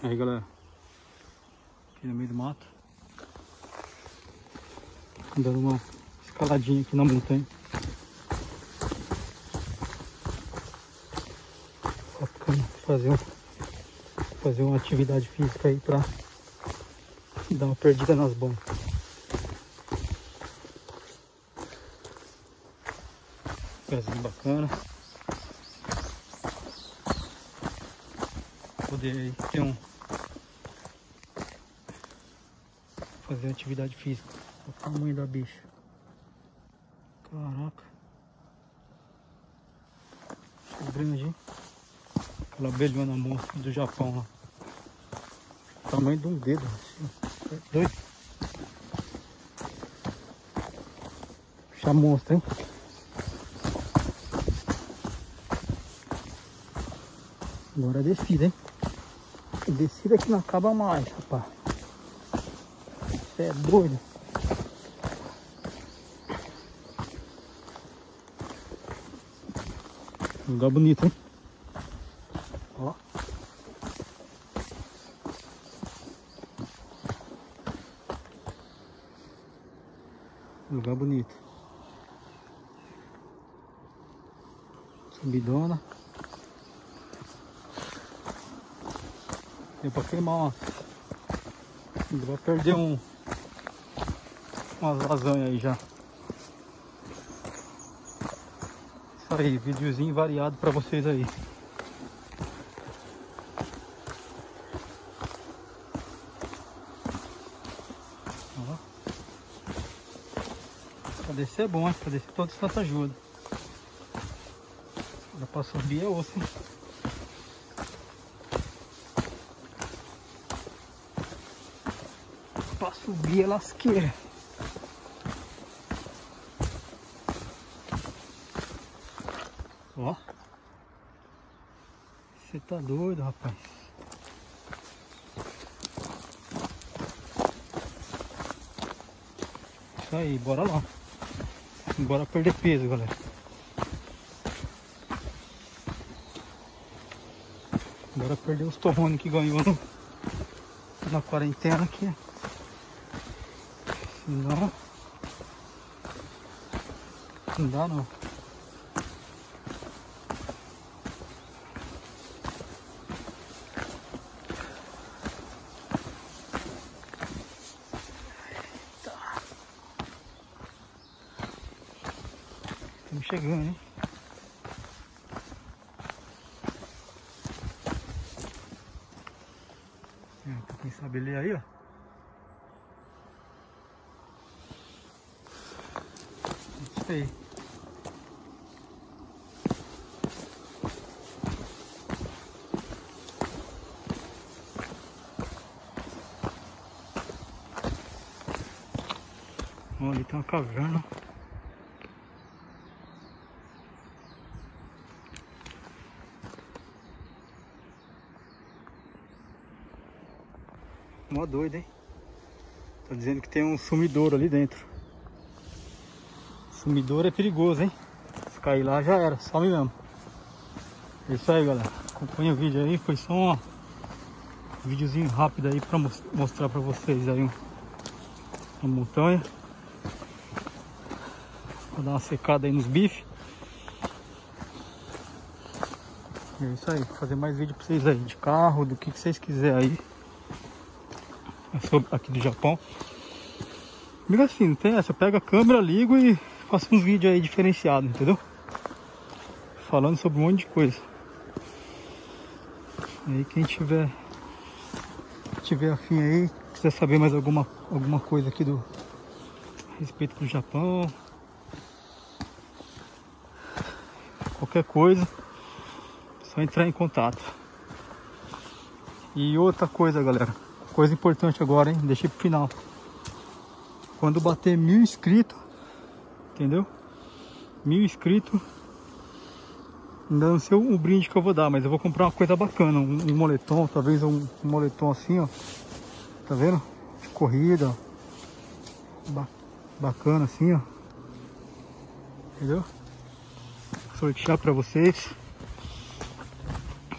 Aí galera, aqui no meio do mato, dando uma escaladinha aqui na montanha. Bacana fazer uma atividade física aí pra dar uma perdida nas bombas. Pezinho bacana. Poder aí ter fazer atividade física. Olha o tamanho da bicha. Caraca. Que grande, hein? Aquela abelhona monstro do Japão lá. Tamanho de um dedo. Assim. É doido. Bicha monstro, hein? Agora é descida, hein? Descida que não acaba mais, rapaz. Você é doido. Lugar bonito, hein? Ó. Lugar bonito. Subidona. Deu pra queimar, ó. Vai perder umas lasanhas aí já. Isso aí, videozinho variado pra vocês aí. Ó. Pra descer é bom, hein? Pra descer toda distância ajuda. Dá pra subir é osso, hein? Pra subir é lasqueira. Ó. Você tá doido, rapaz. Isso aí, bora lá. Bora perder peso, galera. Bora perder os torrões que ganhou na quarentena aqui. Senão não dá não. Estamos chegando, hein? Quem sabe ler aí, ó. Isso aí. Ó, ali tem uma caverna. Mó doido, hein? Tá dizendo que tem um sumidouro ali dentro. Sumidouro é perigoso, hein? Se cair lá já era, some mesmo. É isso aí, galera. Acompanha o vídeo aí. Foi só um videozinho rápido aí pra mostrar pra vocês aí uma montanha. Vou dar uma secada aí nos bifes. É isso aí. Vou fazer mais vídeo pra vocês aí. De carro, do que vocês quiserem aí. Aqui do Japão. Amigo, assim, não tem essa. Pega a câmera, ligo e faço uns vídeos aí diferenciados, entendeu? Falando sobre um monte de coisa. Aí quem tiver afim aí, quiser saber mais alguma coisa aqui a respeito do Japão, qualquer coisa, só entrar em contato. E outra coisa, galera, coisa importante agora, hein? Deixei pro final. Quando bater 1000 inscritos, entendeu? 1000 inscritos, ainda não sei o brinde que eu vou dar, mas eu vou comprar uma coisa bacana, um moletom, talvez um moletom assim, ó. Tá vendo? De corrida, ó. Bacana assim, ó. Entendeu? Sortear pra vocês.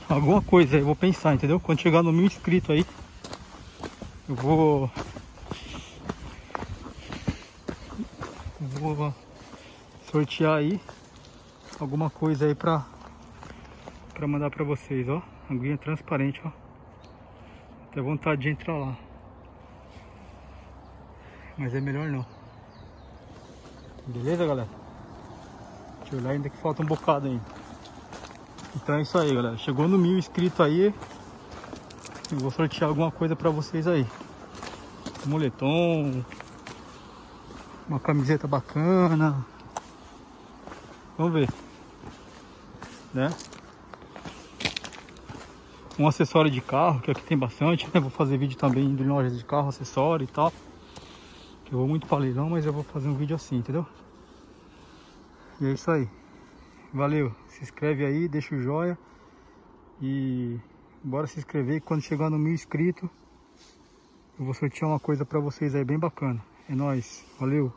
alguma coisa, eu vou pensar, entendeu? Quando chegar no 1000 inscritos aí, eu vou sortear aí alguma coisa aí pra mandar pra vocês, ó. Aguinha transparente, ó. Até vontade de entrar lá, mas é melhor não. Beleza, galera? Deixa eu olhar ainda que falta um bocado ainda. Então é isso aí, galera. Chegou no 1000 inscritos aí, eu vou sortear alguma coisa pra vocês aí. Um moletom, uma camiseta bacana. Vamos ver, né? Um acessório de carro, que aqui tem bastante, né? Vou fazer vídeo também em lojas de carro, acessório e tal. Eu vou muito pra leilão, mas eu vou fazer um vídeo assim, entendeu? E é isso aí. Valeu, se inscreve aí, deixa o joinha e bora se inscrever. Quando chegar no 1000 inscritos, eu vou sortear uma coisa pra vocês aí bem bacana. É nóis, valeu!